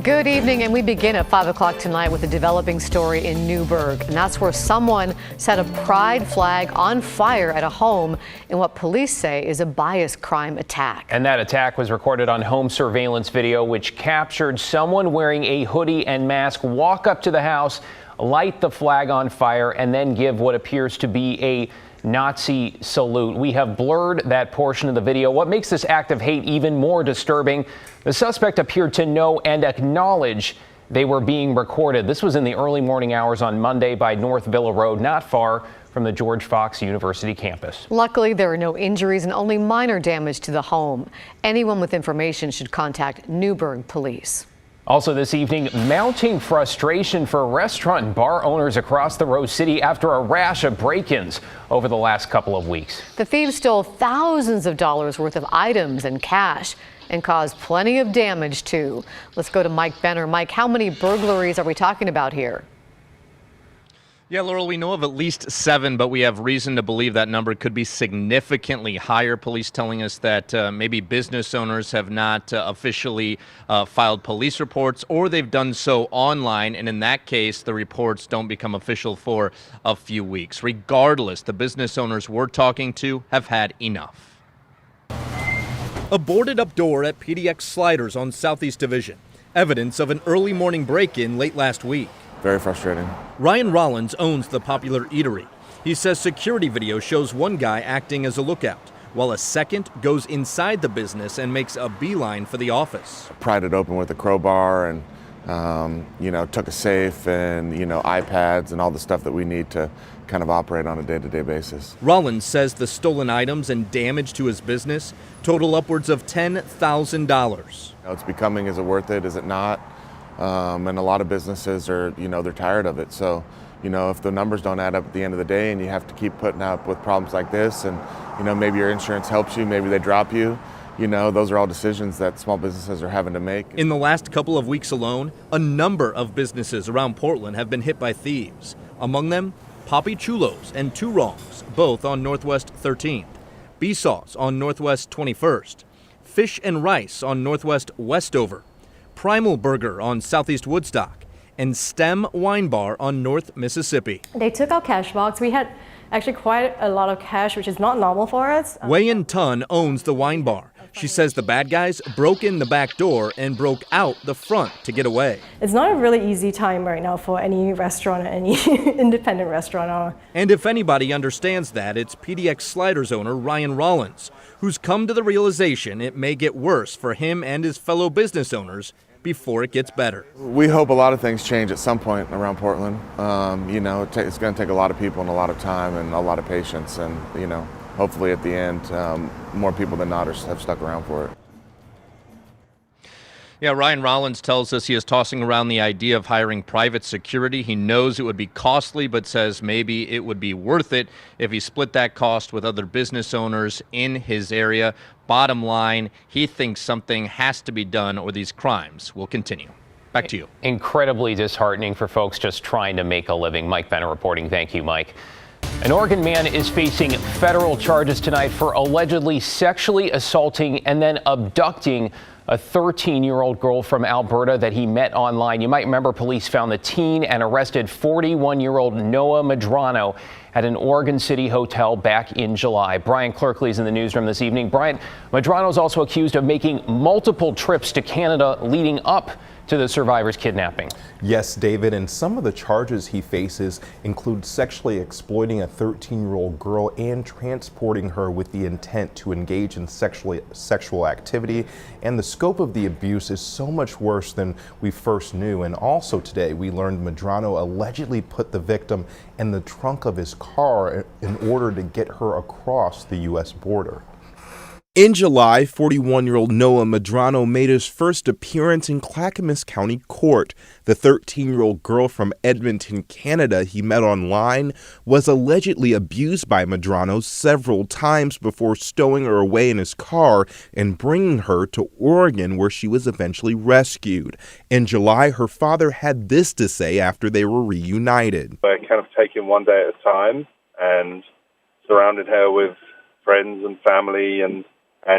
Good evening, and we begin at 5 o'clock tonight with a developing story in Newburgh. And that's where someone set a pride flag on fire at a home in what police say is a bias crime attack. And that attack was recorded on home surveillance video, which captured someone wearing a hoodie and mask walk up to the house, light the flag on fire, and then give what appears to be a Nazi salute. We have blurred that portion of the video. What makes this act of hate even more disturbing? The suspect appeared to know and acknowledge they were being recorded. This was in the early morning hours on Monday by North Villa Road, not far from the George Fox University campus. Luckily, there are no injuries and only minor damage to the home. Anyone with information should contact Newburgh Police. Also this evening, mounting frustration for restaurant and bar owners across the Rose City after a rash of break-ins over the last couple of weeks. The thieves stole thousands of dollars worth of items and cash and caused plenty of damage too. Let's go to Mike Benner. Mike, how many burglaries are we talking about here? Yeah, Laurel, we know of at least 7, but we have reason to believe that number could be significantly higher. Police telling us that maybe business owners have not officially filed police reports, or they've done so online, and in that case, the reports don't become official for a few weeks. Regardless, the business owners we're talking to have had enough. A boarded-up door at PDX Sliders on Southeast Division. Evidence of an early morning break-in late last week. Very frustrating. Ryan Rollins owns the popular eatery. He says security video shows one guy acting as a lookout, while a second goes inside the business and makes a beeline for the office. Pried it open with a crowbar and, took a safe and, iPads and all the stuff that we need to kind of operate on a day-to-day basis. Rollins says the stolen items and damage to his business total upwards of $10,000. It's becoming, is it worth it, is it not? And a lot of businesses are, they're tired of it. So, if the numbers don't add up at the end of the day and you have to keep putting up with problems like this and, maybe your insurance helps you, maybe they drop you, those are all decisions that small businesses are having to make. In the last couple of weeks alone, a number of businesses around Portland have been hit by thieves. Among them, Poppy Chulos and Two Wrongs, both on Northwest 13th, Beesaw's on Northwest 21st, Fish and Rice on Northwest Westover, Primal Burger on Southeast Woodstock, and Stem Wine Bar on North Mississippi. They took our cash box. We had actually quite a lot of cash, which is not normal for us. Wei-Yin Tun owns the wine bar. She says the bad guys broke in the back door and broke out the front to get away. It's not a really easy time right now for any restaurant, any independent restaurant. And if anybody understands that, it's PDX Sliders owner Ryan Rollins, who's come to the realization it may get worse for him and his fellow business owners before it gets better. We hope a lot of things change at some point around Portland. It's going to take a lot of people and a lot of time and a lot of patience, and hopefully at the end, more people than not have stuck around for it. Yeah, Ryan Rollins tells us he is tossing around the idea of hiring private security. He knows it would be costly, but says maybe it would be worth it if he split that cost with other business owners in his area. Bottom line, he thinks something has to be done or these crimes will continue. Back to you. Incredibly disheartening for folks just trying to make a living. Mike Benner reporting. Thank you, Mike. An Oregon man is facing federal charges tonight for allegedly sexually assaulting and then abducting a 13-year-old girl from Alberta that he met online. You might remember police found the teen and arrested 41-year-old Noah Medrano at an Oregon City hotel back in July. Brian Clerkley is in the newsroom this evening. Brian, Medrano is also accused of making multiple trips to Canada leading up to the survivor's kidnapping. Yes, David, and some of the charges he faces include sexually exploiting a 13-year-old girl and transporting her with the intent to engage in sexual activity. And the scope of the abuse is so much worse than we first knew. And also today, we learned Medrano allegedly put the victim in the trunk of his car in order to get her across the U.S. border. In July, 41-year-old Noah Medrano made his first appearance in Clackamas County Court. The 13-year-old girl from Edmonton, Canada he met online was allegedly abused by Medrano several times before stowing her away in his car and bringing her to Oregon, where she was eventually rescued. In July, her father had this to say after they were reunited. I kind of taken one day at a time and surrounded her with friends and family and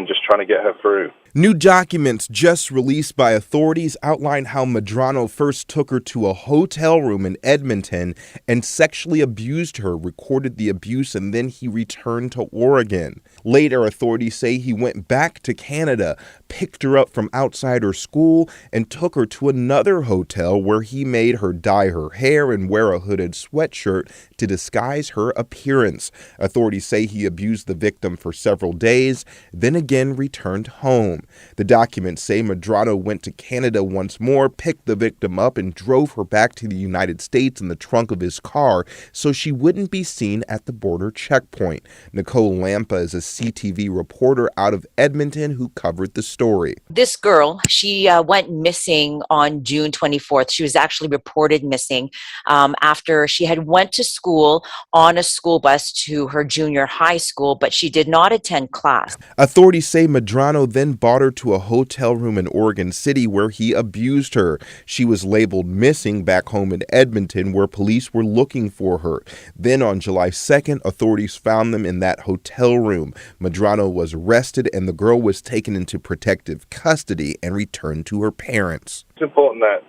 just trying to get her through. New documents just released by authorities outline how Medrano first took her to a hotel room in Edmonton and sexually abused her, recorded the abuse, and then he returned to Oregon. Later, authorities say he went back to Canada, picked her up from outside her school, and took her to another hotel where he made her dye her hair and wear a hooded sweatshirt to disguise her appearance. Authorities say he abused the victim for several days, then again returned home. The documents say Medrano went to Canada once more, picked the victim up, and drove her back to the United States in the trunk of his car so she wouldn't be seen at the border checkpoint. Nicole Lampa is a CTV reporter out of Edmonton who covered the story. This girl, she went missing on June 24th. She was actually reported missing after she had went to school on a school bus to her junior high school, but she did not attend class. Authorities say Medrano then brought her to a hotel room in Oregon City where he abused her. She was labeled missing back home in Edmonton where police were looking for her. Then on July 2nd, authorities found them in that hotel room. Medrano was arrested and the girl was taken into protective custody and returned to her parents. It's important that,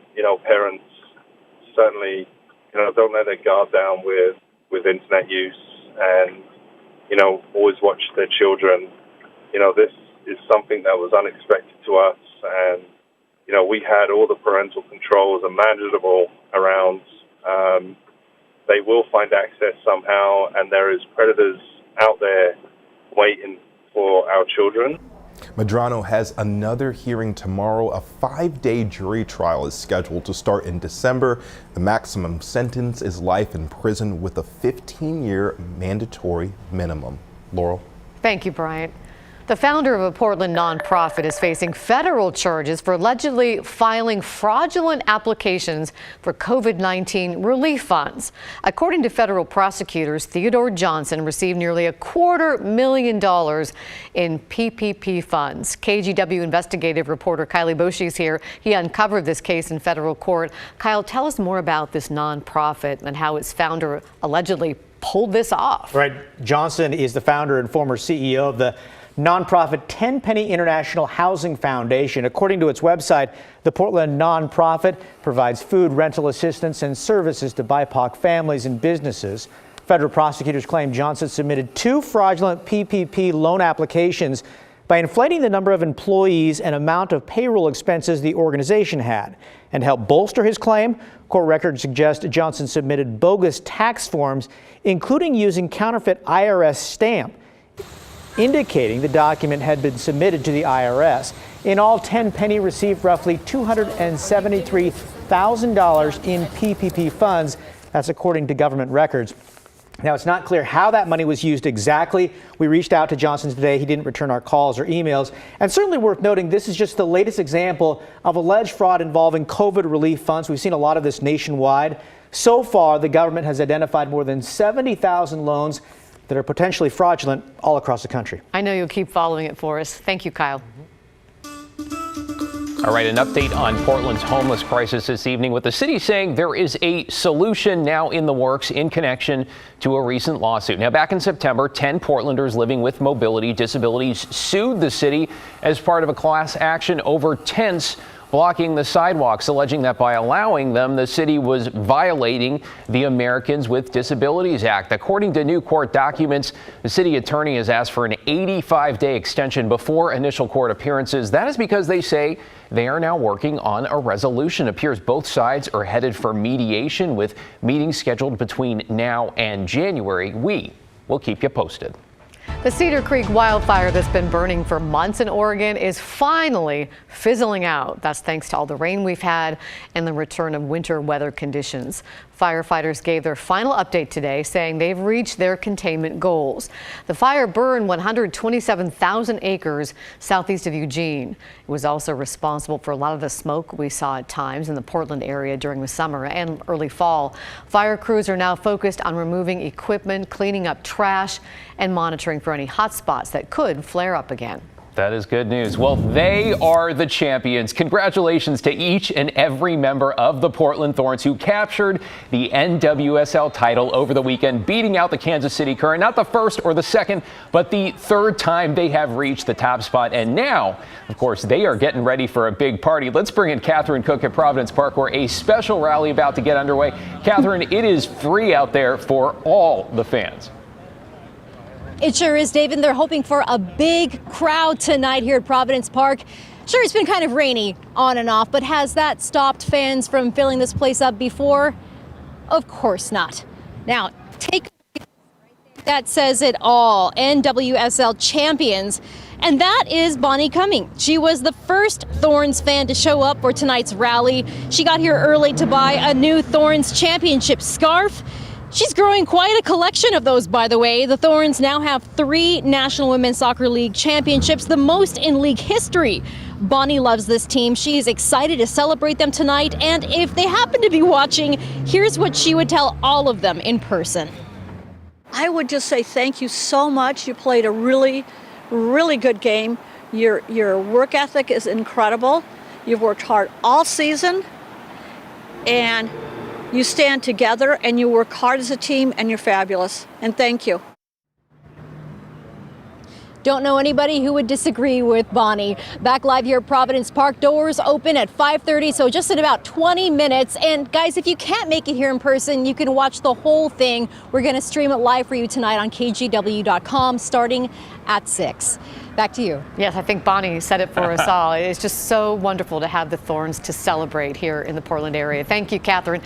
parents certainly, don't let their guard down with internet use and, always watch their children. This is something that was unexpected to us, and we had all the parental controls imaginable around. They will find access somehow, and there is predators out there waiting for our children. Medrano has another hearing tomorrow. A 5-day jury trial is scheduled to start in December. The maximum sentence is life in prison with a 15-year mandatory minimum. Laurel. Thank you, Bryant. The founder of a Portland nonprofit is facing federal charges for allegedly filing fraudulent applications for COVID-19 relief funds. According to federal prosecutors, Theodore Johnson received nearly $250,000 in PPP funds. KGW investigative reporter Kylie Boshi is here. He uncovered this case in federal court. Kyle, tell us more about this nonprofit and how its founder allegedly pulled this off. Right. Johnson is the founder and former CEO of the nonprofit Tenpenny International Housing Foundation. According to its website, the Portland nonprofit provides food, rental assistance, and services to BIPOC families and businesses. Federal prosecutors claim Johnson submitted 2 fraudulent PPP loan applications by inflating the number of employees and amount of payroll expenses the organization had. And to help bolster his claim, court records suggest Johnson submitted bogus tax forms, including using counterfeit IRS stamp, indicating the document had been submitted to the IRS. In all, Tenpenny received roughly $273,000 in PPP funds. That's according to government records. Now, it's not clear how that money was used exactly. We reached out to Johnson today. He didn't return our calls or emails. And certainly worth noting, this is just the latest example of alleged fraud involving COVID relief funds. We've seen a lot of this nationwide. So far, the government has identified more than 70,000 loans that are potentially fraudulent all across the country. I know you'll keep following it for us. Thank you, Kyle. All right, an update on Portland's homeless crisis this evening, with the city saying there is a solution now in the works in connection to a recent lawsuit. Now, back in September, 10 Portlanders living with mobility disabilities sued the city as part of a class action over tents blocking the sidewalks, alleging that by allowing them, the city was violating the Americans with Disabilities Act. According to new court documents, the city attorney has asked for an 85-day extension before initial court appearances. That is because they say they are now working on a resolution. It appears both sides are headed for mediation, with meetings scheduled between now and January. We will keep you posted. The Cedar Creek Wildfire that's been burning for months in Oregon is finally fizzling out. That's thanks to all the rain we've had and the return of winter weather conditions. Firefighters gave their final update today, saying they've reached their containment goals. The fire burned 127,000 acres southeast of Eugene. It was also responsible for a lot of the smoke we saw at times in the Portland area during the summer and early fall. Fire crews are now focused on removing equipment, cleaning up trash, and monitoring for any hot spots that could flare up again. That is good news. Well, they are the champions. Congratulations to each and every member of the Portland Thorns who captured the NWSL title over the weekend, beating out the Kansas City Current. Not the first or the second, but the third time they have reached the top spot. And now, of course, they are getting ready for a big party. Let's bring in Catherine Cook at Providence Park, where a special rally about to get underway. Catherine, it is free out there for all the fans. It sure is, David. They're hoping for a big crowd tonight here at Providence Park. Sure, it's been kind of rainy on and off, but has that stopped fans from filling this place up before? Of course not. Now, take that says it all. NWSL champions. And that is Bonnie Cumming. She was the first Thorns fan to show up for tonight's rally. She got here early to buy a new Thorns championship scarf. She's growing quite a collection of those, by the way. The Thorns now have 3 National Women's Soccer League championships, the most in league history. Bonnie loves this team. She's excited to celebrate them tonight. And if they happen to be watching, here's what she would tell all of them in person. I would just say thank you so much. You played a really, really good game. Your work ethic is incredible. You've worked hard all season. And you stand together and you work hard as a team, and you're fabulous. And thank you. Don't know anybody who would disagree with Bonnie. Back live here at Providence Park, doors open at 5:30, so just in about 20 minutes. And guys, if you can't make it here in person, you can watch the whole thing. We're going to stream it live for you tonight on KGW.com starting at 6. Back to you. Yes, I think Bonnie said it for us all. It's just so wonderful to have the Thorns to celebrate here in the Portland area. Thank you, Catherine.